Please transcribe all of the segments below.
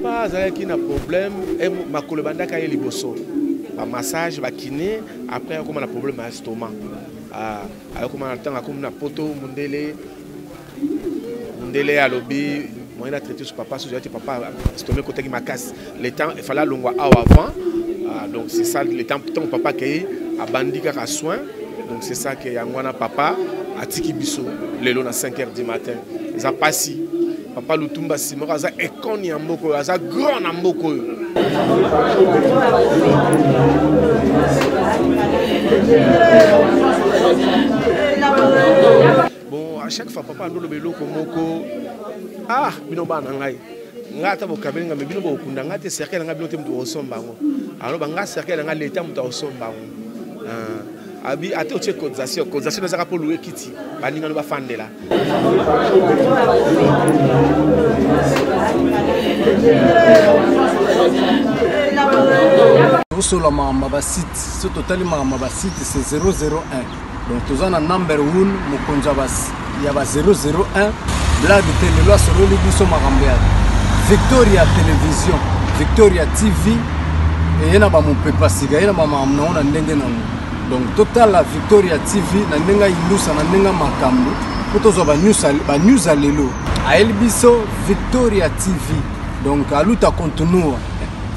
papa azalaki na problème makolo bandaka ye liboso ba massage ba kiné après comme na problème à estomac alors comme na tanga comme na poto mundele à lobby moi il a traité sur papa sur papa estomac côté qui macasse le temps il fallait longwa avant donc c'est ça le temps papa qui a bandi kaka soin donc c'est ça que yangwana papa atiki biso lelo na 5h du matin ça passe papa Lutumba Simaro aza ekoni ya mboko aza grand na mboko. Bon à chaque fois papa ndo lobelo komoko bino bana ngai ngata bokabelinga me bino bokunda ngate cercle nga bino te mtu osombango alors banga cercle nga leta mtu osombango abi ate otie cotisation ezaka pour louer kiti baninga no bafandela sur la mamba site ce total mamba site c'est 001 donc tous en number 1 mokonza bas il y a 001 blague télé loi sur le biso makambe Victoria Télévision Victoria TV et yana ba mon pepa siga yana ba mamna ona ndenge nango. Donc total la Victoria TV na ndenga ilusa na ndenga makambo potozo ba news alelo a elbiso Victoria TV donc aluta continue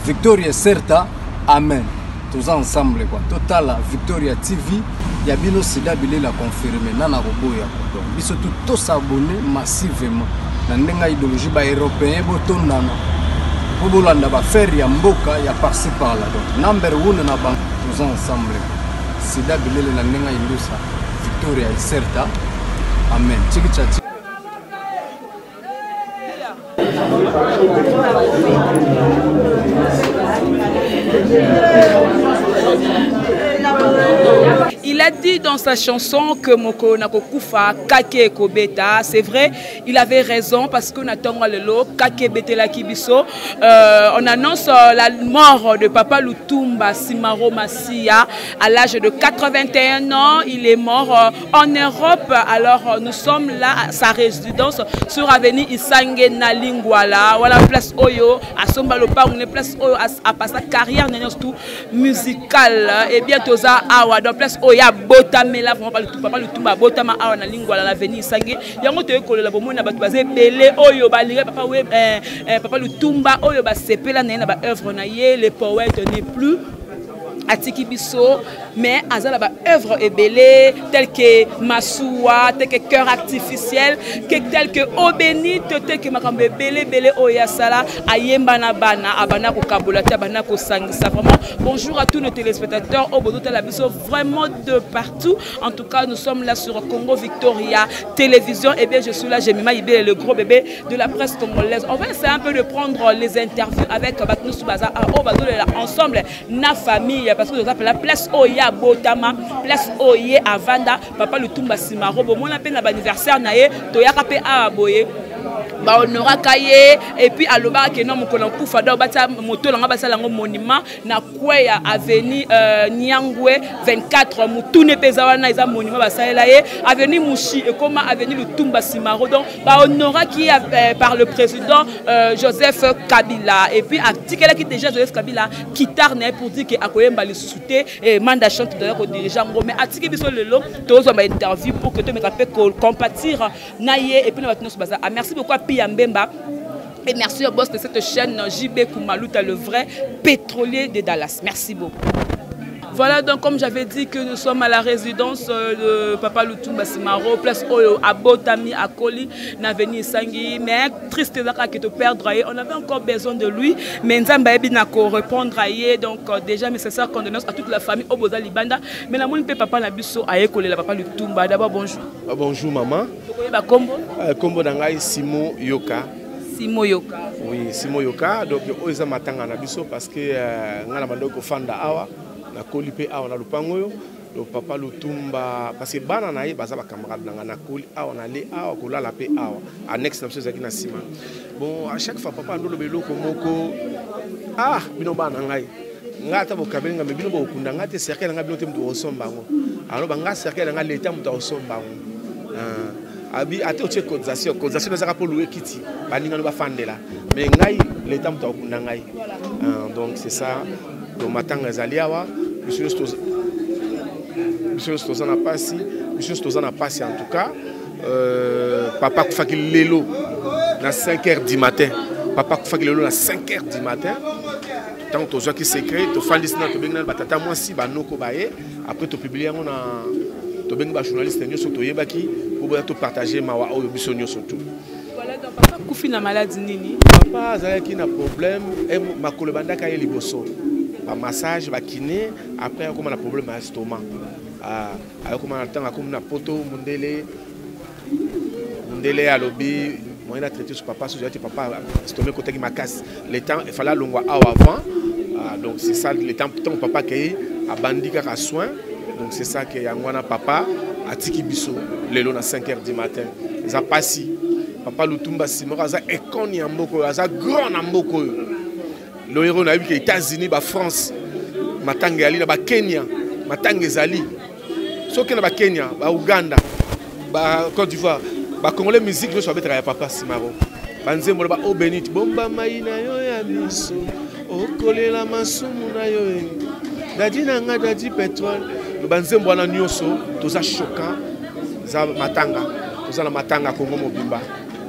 Victoria certa amen tous ensemble quoi total la Victoria TV ya bino sida bile la confirmer na roboya donc biso tout s'abonner massivement na ndenga idéologie ba européen botondana bobolanda ba faire ya mboka ya par-ci par là donc number 1 na bank tous ensemble. Sida bilele na nenga ilusa Victoria certa amen chiki chachi. Il a dit dans sa chanson que Moko Nakokufa Kake Kobeta. C'est vrai, il avait raison parce qu'on attend le lot Kake Betela Kibiso. On annonce la mort de Papa Lutumba Simaro Masia à l'âge de 81 ans. Il est mort en Europe. Alors nous sommes là à sa résidence sur avenue Isange Nalingwala. Voilà place Oyo à Sombalopa, on est place Oyo à passer carrière tout musicale et bientôt ça awa dans place Oya Botamela Papa Lutumba Botama awa na Lingwala l'avenue Isange. Yango te kolela bomona batu bazé belé Oyo balire papa Papa Lutumba Oyo ba sepela na ba œuvre na ye les poètes n'est plus Atiki Biso, mais Azala ba œuvre est belle, telle que Massoua, telle que Cœur Artificiel, telle que Obénite, telle que Makambe Bele Bele Oyasala, Ayembana Bana, Abana Kokabola, Tabana Kosangisa. Vraiment, bonjour à tous nos téléspectateurs, au Bodo Talabiso, vraiment de partout. En tout cas, nous sommes là sur Congo Victoria Télévision. Et bien, je suis là, Jemima Ibé, le gros bébé de la presse congolaise. On va essayer un peu de prendre les interviews avec Batnou Soubaza, au Bodo ensemble, na famille. Parce que nous appelons la place Oya Botama, place Oye Avanda, Papa Lutumba Simaro. Bon, on appelle l'anniversaire naé, Toya Kapé Aboye. Ba honora kaye et puis aloba ke non mokolo kufa do bata moto langa basala ngo monument na kweya avenue Nyangwe 24 mutune peza wana eza monument basala ye avenue Mushi et comme avenue Lutumba Simaro donc ba honora qui par le président Joseph Kabila et puis article qui déjà Joseph Kabila qui tarne pour dire que akoyemba le souté et mandat chante d'ailleurs au dirigeant mais article biso lelo tozo ba interview pour que to me capé compatir naye et puis na batno baza merci beaucoup à Pia Mbemba et merci au boss de cette chaîne JB Koumalouta, le vrai pétrolier de Dallas. Merci beaucoup. Voilà donc comme j'avais dit que nous sommes à la résidence de Papa Lutumba Simaro, place Oyo, à Botami, à Koli, n'aveni Sangi, mais triste que te perdre, on avait encore besoin de lui, mais Nzamba Ebi n'a qu'à répondre donc déjà nécessaire condoléances à toute la famille Oboza Libanda, mais la moune Papa Nabiso a écolé la Papa Lutumba. D'abord bonjour. Bonjour maman. Kombo Nangai Simo Yoka. Simo Yoka. Oui, Simo Yoka, donc Oza Matanga Nabiso parce que Ngala Mandoko Fanda Awa. Na kolipe awa na lupango yo le Papa Lutumba parce que bana na ye baza ba camarade na koli awa na le awa kolala pe awa annexe na chose qui sima bon à chaque fois papa ndo lobelo komoko bino bana ngai ngata bokabelinga me bino bokunda ngate cercle nga bino te mtu osombango alors banga cercle nga leta mtu osombango abi ate otie cotisation ezaka pour louer kiti baninga no bafandela mais ngai l'état Nangai. Donc c'est ça. Donc Matanga Zaliawa, Monsieur Stoza n'a pas si, Monsieur Stoza n'a pas si en tout cas. Papa Koufaki Lelo à 5h du matin. Papa Koufaki Lelo à 5h du matin. Tant que tu as qui secret, tu fais l'histoire, tu as batata moi si banoko baé. Après tu publies on a tu as journaliste nyo sur Toyebaki pour te partager ma wa oyo nyo surtout. Voilà donc papa Koufi na maladie nini. Papa Zalaki na problème et ma kolobanda ka liboso. Ba massage ba kiné après comment na problème à estomac. Ah comment na temps comme na poto mundele à lobby, moi il a traité sur papa, sur papa, c'est tombé côté qui m'a cassé. Le temps, il fallait l'on avant. Donc c'est ça, le temps papa qui a bandi à soin. Donc c'est ça que Yangwana papa a tiki biso, le long à 5h du matin. Ils ont passé. Papa Lutumba Simora, ça est con yamboko, ça grand yamboko. Le héros n'a eu que les États-Unis, la France, Matanga Ali, la Kenya, Matanga Zali. Sauf que la Kenya, la Ouganda, la Côte d'Ivoire. Ba Congolais musique je suis avec papa Simaro. Banze mo ba o benit bomba maina yo ya miso. O kolela masumu na yo. Dadi na nga dadi pétrole. Le banze mbwana nyoso toza choquant za matanga. Toza na matanga Congo mobimba.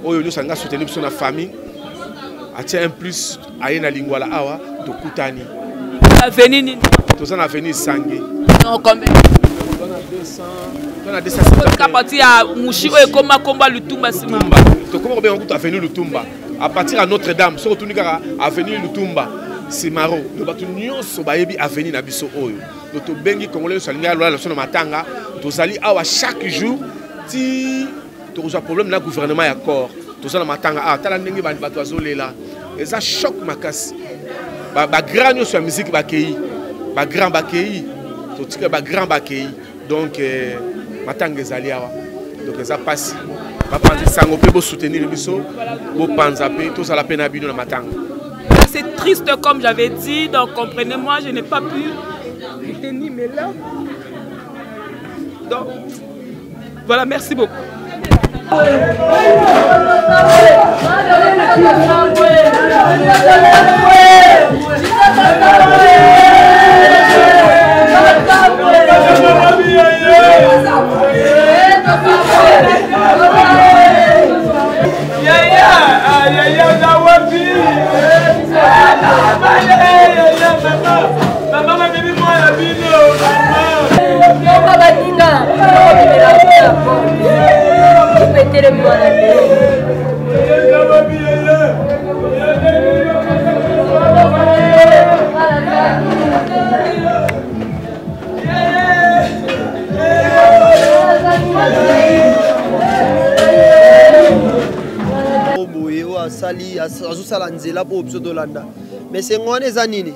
Oyo nyoso nga soutenir biso na famille. Atia un plus ayena lingwala awa to kutani. Avenue nini? Toza na avenue Sangue. Non combien? On a 250. À partir à Mouchi et Komba Lutumba Simamba. Donc comment on peut avenue Lutumba à partir à Notre-Dame, sur retourner à avenue Lutumba, Simaro, le bateau nyonso bayebi avenue na biso oyo. Donc to bengi congolais so linga la son matanga, to sali awa chaque jour ti to reçoit problème na gouvernement ya corps. To sala matanga ah tala ndenge ba bato azolela. Et ça choque makasi. Ba grand nyonso ya musique ba kei. Ba grand ba kei. To tika ba grand ba kei. Donc matanga ezaliawa. Donc ça passe. Soutenir c'est triste comme j'avais dit, donc comprenez-moi, je n'ai pas pu tenir mes larmes. Donc voilà, merci beaucoup. mais c'est ngone eza nini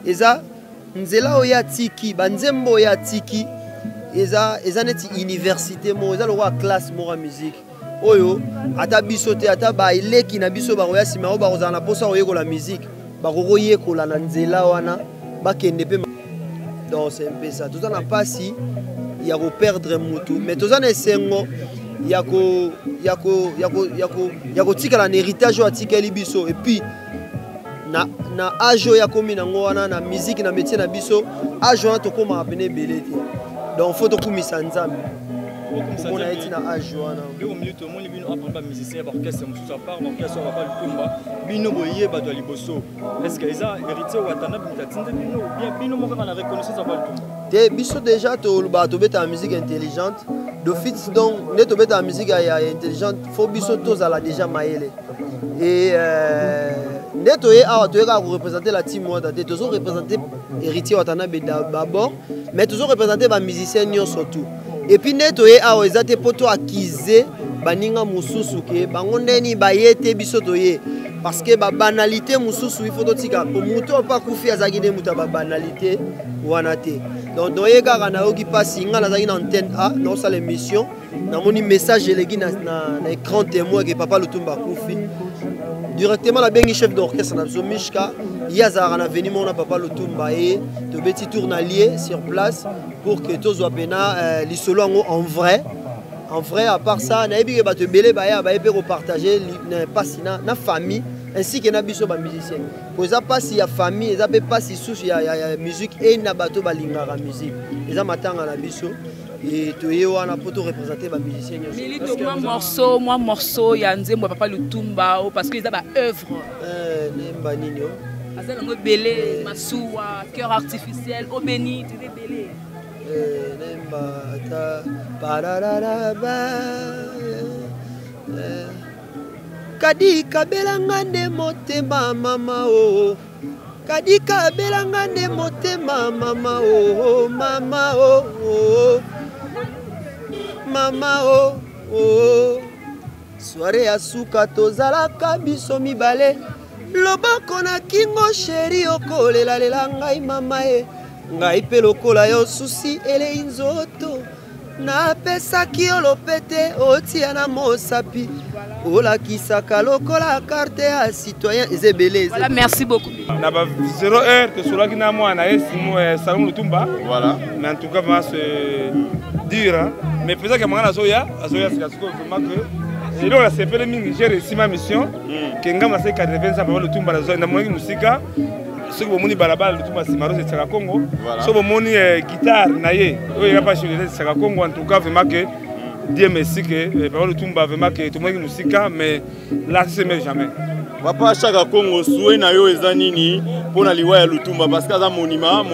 eza nzela oya tiki banzembo ya tiki eza neti université mo eza lokwa classe mo ya musique oyo ata biso te ata ba ileki na biso ba oya sima ba kozana na posa oyekola musique ba koyekola na nzela wana bakende pe donc c'est un peu ça tout na pasi ya ko perdre mutu mais tout na esengo yako tikala na héritage wa tikeli biso et puis na ajo ya komi na ngwana na musique na métier na biso ajo na to koma apene belete donc faut to kumisa nzambe on a été na ajo na au milieu tout le monde bino apprendre musicien orchestre mususu part orchestre va pas Lutumba bino boye ba to liboso est-ce que ça héritier wa tana bitatinde bino bien bino mo kana reconnaissance va Lutumba te biso déjà to ba to beta musique intelligente d'office donc ne to beta musique ya intelligente faut biso to zala déjà maele et netoye awa toyeka représenter la team wata te tozo représenter héritier watana d'abord mais tozo représenter ba musicien nyonso tout et puis netoye awa ezate poto akize baninga mususu ke bango ndeni bayete biso toye parce que ba banalité mususu il faut totika pour muto pa kufi azaki de muta ba banalité wana te donc doye kaka na oki pasi nga nazaki na antenne A dans sa émission na moni message eleki na écran témoin que papa Lutumba kufi directement la bengi chef d'orchestre na biso Mishka yazara na veni mona papa Lutumba et to beti tournalier sur place pour que tous soient pena lisolo en vrai à part ça na ebi ke bato belé ba ya ba epé ko partager na pasina na famille ainsi que na biso ba musicien koza pasi ya famille eza pe pasi susu ya musique et na bato balingaka musique eza matanga na biso et toye wana pour te représenter ba musicien Milito moi morceau ya Nzembo Papa Lutumba parce que eza ba œuvre nemba nini azala ngo belé masuwa cœur artificiel au béni tu veux belé nemba ta pararara ba kadi kabelanga nde motema mama o kadi kabelanga nde motema mama o mama o mama o soirée ya suka tozalaka biso mibale loboko na kingo sheri okolelalela ngai mama e ngai mpe lokola yo susi elei nzoto napesaki yo lopete otia na mosapi olakisaka lokola carte ya citoyen ezebele. Voilà, merci beaucoup. Na ba 0 heure te solaki na mwana Simo Salomon Lutumba. Voilà. Mais en tout cas va se dire mais peut-être que mwana azoya sikasiko vraiment que il a sepelé mingi gérer si ma mission que ngama se 80 ça ba Lutumba na mwangi musika ce que bomoni balabala Lutumba Simaro c'est Tsaka Congo. So bomoni guitare na ye oyo ya pas chez Tsaka Congo en tout cas vraiment que Dieu merci que Papa Lutumba vraiment que tout le monde musique mais là c'est mais jamais. Papa Tsaka Congo souhait na yo ezanini pona liwa ya Lutumba parce que za monument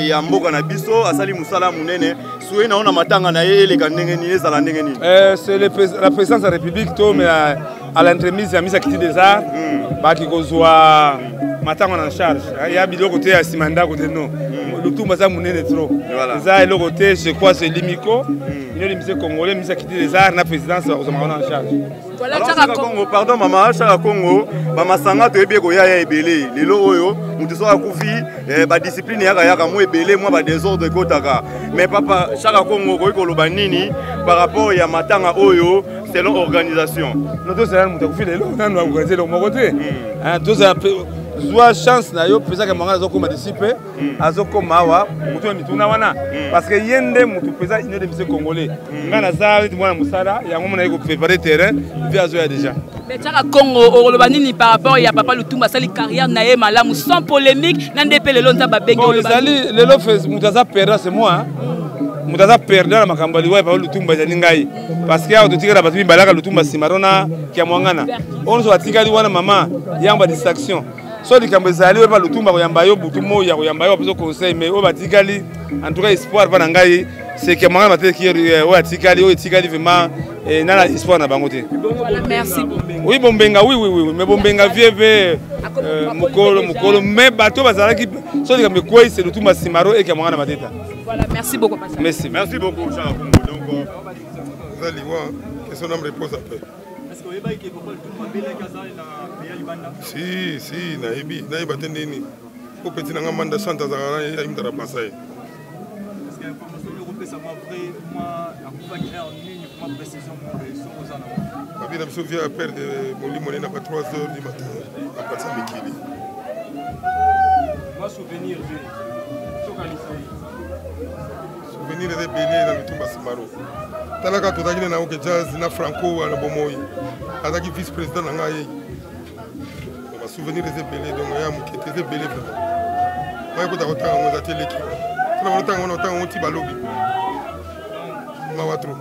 ya mboka na biso asali musala munene souhait na ona matanga na ye ele kanenge ni ezala ndenge ni. C'est la présidence de la République to mais à l'entremise ya mise activité des arts ba ki kozwa matanga en charge ya biloko te ya simanda côté non. Lutumba za munene trop. Ça est le côté je crois c'est Limiko. Il y a les musées congolais, les musées des arts, la présidence en charge. Voilà, Tsaka Congo, pardon maman, Tsaka Congo, mama sanga to ebeko ya ebele, lelo oyo, mutu so akufi, ba discipline ya mo ebele, moi ba désordre kotaka. Mais papa Tsaka Congo ko koloba nini par rapport ya matanga oyo selon organisation. Nous tous ça mutu akufi lelo, on organiser le mon côté. Hein, tous soit chance na yo pesa que manga azokoma participer azokoma wa mutu mituna wana parce que yende mutu pesa ine de musée congolais ngana za mwana musala yango mona yeko préparer terrain puis azoya déjà. Mais Tsaka Congo oloba nini par rapport ya Papa Lutumba sali carrière na ye malamu sans polémique na ndepé lelo nza ba bengi oloba sali lelo fez mutu za perdre c'est moi mutu za perdre na makambo liwa Papa Lutumba jani ngai parce que ya ototikala batu balaka Lutumba simarona kia mwangana on so atikali wana mama yamba distraction. So les Cambezali, on va le tout Mariambayo, Boutumo, Yaroyambayo, plus au conseil, mais au Batikali, en tout cas, espoir, Vanangaï, c'est que moi, qui est au Tikali, au Tikali, vraiment, et n'a espoir à Bangote. Merci. Oui, Bombenga, oui, mais Bombenga, vieux, Mukolo, mais bateau, Bazalaki, so les Cambezali, c'est le tout Massimaro et Kamana Mateta. Voilà, merci beaucoup. Merci. Merci beaucoup, Tsaka Congo. Donc, vous allez voir que son âme repose un peu. Si, naibi batendeni ko petit nanga manda santa za ya imdara pasai. Est-ce que information européenne ça vrai moi accompagner en ligne pour ma précision sur aux anneaux. Babi na biso via perdre molimo na 3 heures du matin à partir de Mikili. Moi souvenir de souvenir de Béné na Lutumba Simaro. Talaka tozaki na oke jazz na Franco na Bomoyi. Azaki vice-président na ngai. Souvenir des belés donc ya mukete des belés vraiment moi ko ta kota ngo za teleki tuna monta ngo nota ngo ti balobi ma watro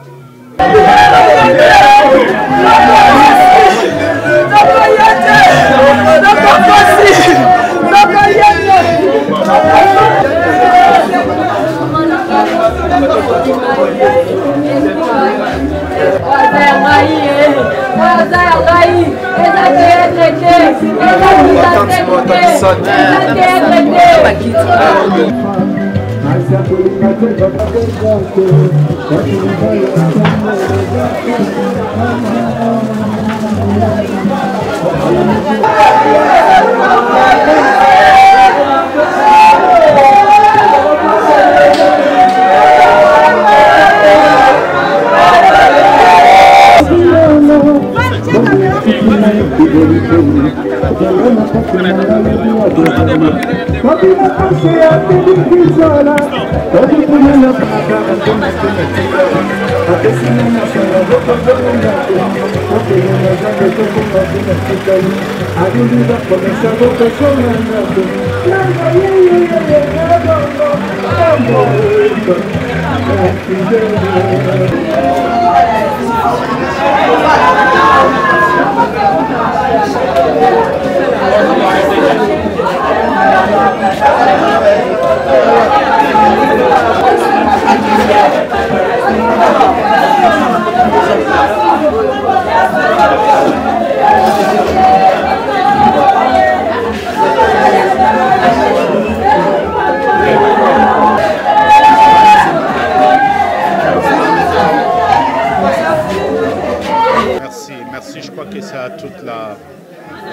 Merci, je crois que c'est à toute la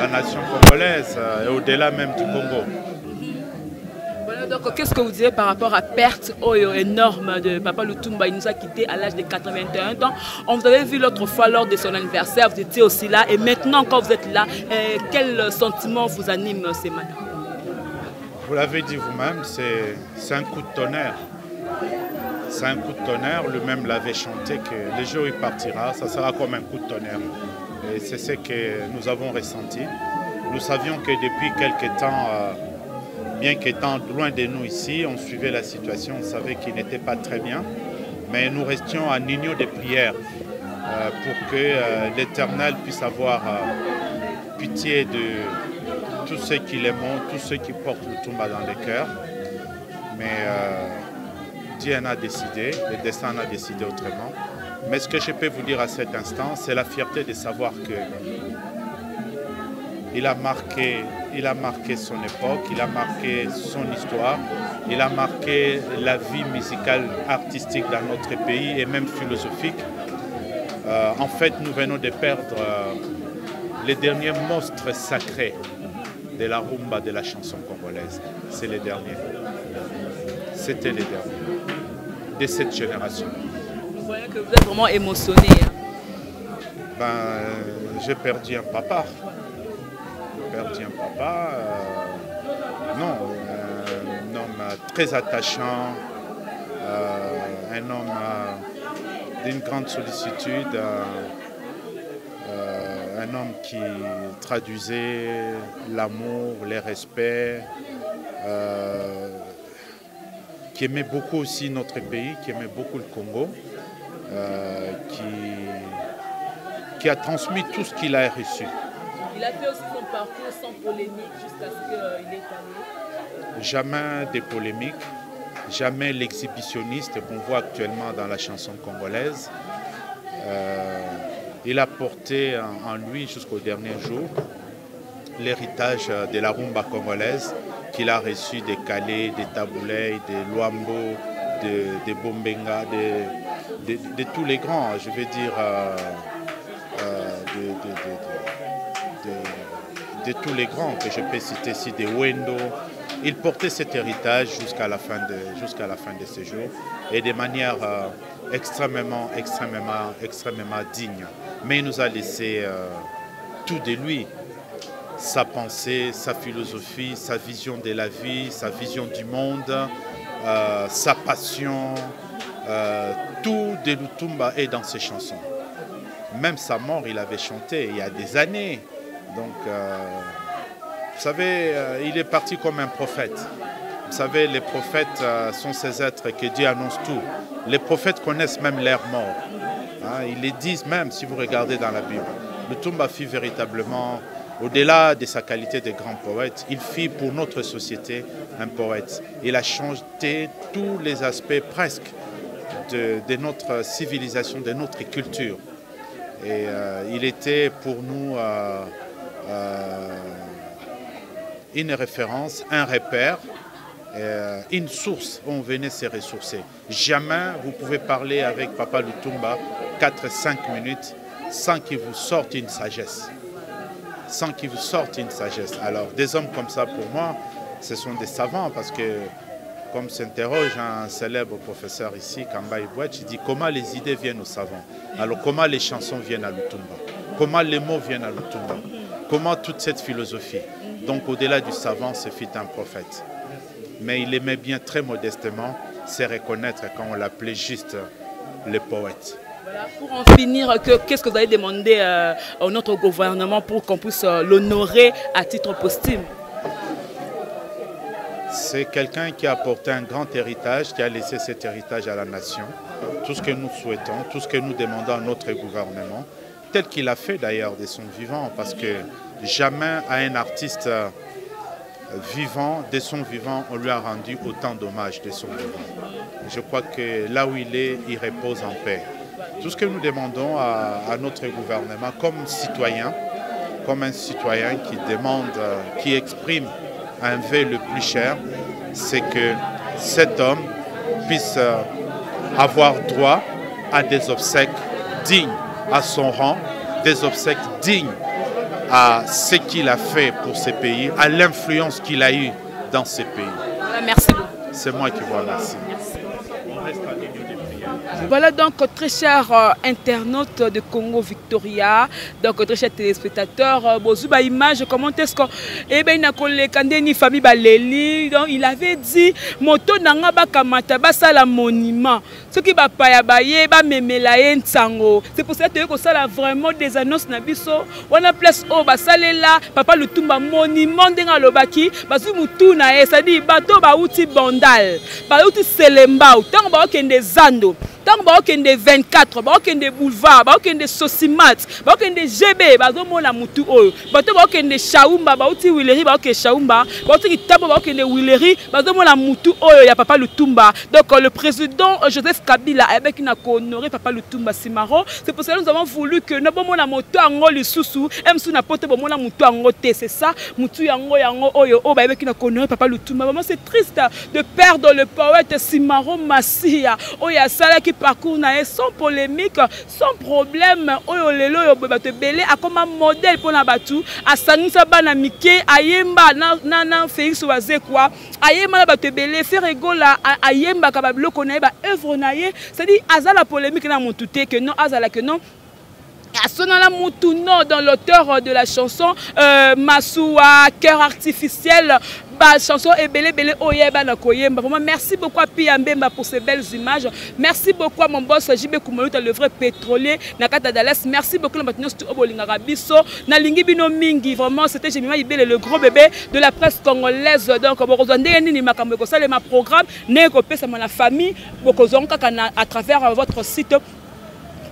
nation congolaise et au-delà même du Congo. Voilà, donc qu'est-ce que vous disiez par rapport à perte énorme de Papa Lutumba? Il nous a quittés à l'âge de 81 ans. On vous avait vu l'autre fois lors de son anniversaire, vous étiez aussi là. Et maintenant, quand vous êtes là, quel sentiment vous anime ces matins? Vous l'avez dit vous-même, c'est un coup de tonnerre. C'est un coup de tonnerre, lui-même l'avait chanté que le jour où il partira, ça sera comme un coup de tonnerre. Et c'est ce que nous avons ressenti. Nous savions que depuis quelque temps, bien qu'étant loin de nous ici, on suivait la situation, on savait qu'il n'était pas très bien. Mais nous restions en union de prière pour que l'Éternel puisse avoir pitié de tous ceux qui l'aiment, tous ceux qui portent Lutumba dans les cœurs. Mais Dieu en a décidé, le destin en a décidé autrement. Mais ce que je peux vous dire à cet instant, c'est la fierté de savoir que il a marqué son époque, il a marqué son histoire, il a marqué la vie musicale, artistique dans notre pays et même philosophique. En fait, nous venons de perdre les derniers monstres sacrés de la rumba, de la chanson congolaise. C'est les derniers. C'était les derniers de cette génération. Vous voyez que vous êtes vraiment émotionné. Hein? J'ai perdu un papa. Un homme très attachant, un homme d'une grande sollicitude, un homme qui traduisait l'amour, le respect, qui aimait beaucoup aussi notre pays, qui aimait beaucoup le Congo, qui a transmis tout ce qu'il a reçu. Il a fait aussi son parcours sans polémique jusqu'à ce qu'il est allé. Jamais de polémique, jamais l'exhibitionniste qu'on voit actuellement dans la chanson congolaise. Il a porté en lui jusqu'au dernier jour l'héritage de la rumba congolaise qu'il a reçu des Calais, des Taboulay, des Luambo, des Bombenga, de tous les grands, je veux dire, de tous les grands que je peux citer ici, des Wendo. Il portait cet héritage jusqu'à la fin de ses jours et de manière extrêmement digne. Mais il nous a laissé tout de lui. Sa pensée, sa philosophie, sa vision de la vie, sa vision du monde, sa passion, tout de Lutumba est dans ses chansons. Même sa mort, il avait chanté il y a des années. Donc, vous savez, il est parti comme un prophète. Vous savez, les prophètes sont ces êtres que Dieu annonce tout. Les prophètes connaissent même leur mort. Hein, ils les disent même, si vous regardez dans la Bible. Lutumba fut véritablement, au-delà de sa qualité de grand poète, il fut pour notre société un poète. Il a chanté tous les aspects presque de notre civilisation, de notre culture. Et il était pour nous une référence, un repère, une source où on venait se ressourcer. Jamais vous pouvez parler avec Papa Lutumba 4-5 minutes sans qu'il vous sorte une sagesse. Sans qu'il vous sorte une sagesse. Alors, des hommes comme ça, pour moi, ce sont des savants parce que, comme s'interroge un célèbre professeur ici, Kamba Ibouach, il dit comment les idées viennent aux savants. Alors, comment les chansons viennent à Lutumba? Comment les mots viennent à Lutumba? Comment toute cette philosophie? Donc au-delà du savant, ce fut un prophète. Mais il aimait bien très modestement se reconnaître quand on l'appelait juste le poète. Voilà, pour en finir, qu'est-ce que vous avez demandé à notre gouvernement pour qu'on puisse l'honorer à titre posthume? C'est quelqu'un qui a apporté un grand héritage, qui a laissé cet héritage à la nation. Tout ce que nous souhaitons, tout ce que nous demandons à notre gouvernement, tel qu'il a fait d'ailleurs de son vivant, parce que jamais à un artiste vivant, de son vivant, on lui a rendu autant d'hommages de son vivant. Je crois que là où il est, il repose en paix. Tout ce que nous demandons à notre gouvernement comme citoyen, comme un citoyen qui demande, qui exprime un vœu le plus cher, c'est que cet homme puisse avoir droit à des obsèques dignes à son rang, des obsèques dignes à ce qu'il a fait pour ce pays, à l'influence qu'il a eue dans ce pays. Merci beaucoup. C'est moi qui vous remercie. Voilà donc très chers internautes de Congo Victoria, donc très chers téléspectateurs, Bozuba image, comment est-ce que famille Baleli, donc il avait dit moto nanga bakamata basala monument, ce qui va paya baye ba memela nsango. C'est pour ça que ça a vraiment des annonces na biso, on a place au basalela papa Lutumba monument denga lobaki, bazu mutuna e ça dit bato ba uti bandal, ba uti selemba, tant ba okende zando. Tant que des 24, des boulevards, des Sosimat, des GB, des Moutou, des Chaoumba, des Willery, des Chaoumba, des Tabo, des Willery, des Moutou, il y a Papa Lutumba. Donc le président Joseph Kabila avec une honoré Papa Lutumba Simaro. C'est pour ça que nous avons voulu que nous avons la moto en haut le sous-sous, même si nous avons la moto en haut, c'est ça, Moutou yango yango oyo avec une honoré Papa Lutumba. Vraiment c'est triste de perdre le poète Simaro Massia. Oya Sala qui parcours sans polémique, sans problème. Oyolelo yobato belé a comme un modèle pour la batu. A Sanisa Banamike, Ayemba, Nana Félix Wazekwa, Ayemba la bato belé, faire égola, Ayemba Kabablo connaît, œuvre naïe. C'est-à-dire, Azala polémique na mon touté que non, Azala que non. Sonala Moutouno dans l'auteur de la chanson Massoua, cœur artificiel, chanson et belé oyeba na koyemba. Vraiment merci beaucoup à Piambemba pour ces belles images. Merci beaucoup à mon boss JB Koumoluta, le vrai pétrolier Nakata Dallas. Merci beaucoup à Mathieu Obolinga Bisso, na lingi bino mingi. Vraiment c'était Jemima Ibele, le gros bébé de la presse congolaise. Donc borozande ni makambo ko sale ma programme ne ko pesa na famille bokozonka à travers votre site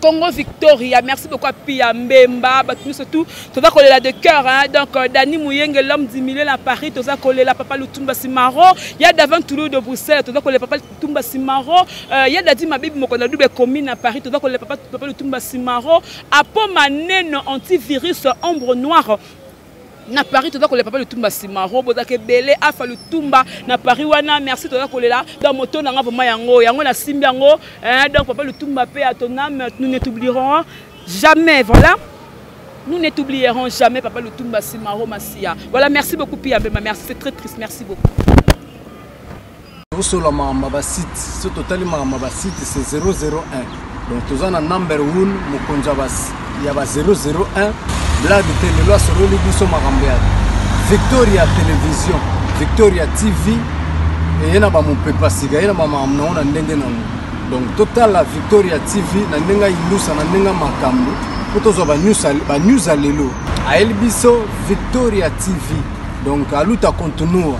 Congo Victoria. Merci beaucoup à Piambemba, surtout tout ça collé là de cœur, hein. Donc Dani Mouyenge, l'homme 10 millions à Paris, tout ça collé là Papa Lutumba Simaro. Il y a d'avant Toulouse de Bruxelles, tout ça collé Papa Lutumba Simaro. Il y a Dadi Mabib Mokonda double commune à Paris, tout ça collé Papa Lutumba Simaro. À Pomanen antivirus ombre noire. Na Paris, tout ça, le papa Lutumba Simaro, Bozake Belé, Afa Lutumba, na Paris, wana, merci, tout ça, là, dans moto, na vraiment yango, na simbiango, donc papa Lutumba, paix à ton âme, nous ne t'oublierons jamais, voilà. Nous ne t'oublierons jamais, papa Lutumba Simaro, Massia. Voilà, merci beaucoup, Piambemba, merci, c'est très triste, merci beaucoup. Sur la site, ce total site, c'est 001. Donc, tout ça, number 1, Mukonjabas, il y a 001. Blague télé, loi sur le Libiso Marambiad, Victoria Télévision, Victoria TV, et il y a mon papa Siga, il y a maman na ndenge. Donc total la Victoria TV, na ndenga ilusa na ndenga makambo, potozo ba news alelo. A Elbiso Victoria TV. Donc à luta continue,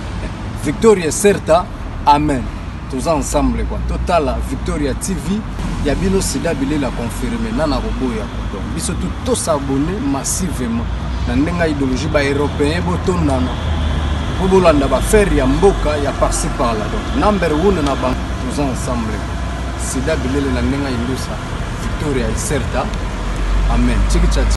Victoria certa, amen. Tous ensemble quoi. Total la Victoria TV. Il y a bien aussi d'abord la confirmer nana roboya donc biso tout s'abonner massivement na ndenga idéologie ba européen botondana bobolanda ba faire ya mboka ya par-ci par-là donc number 1 na bank tous ensemble c'est d'abord la ndenga ilusa Victoria certa amen.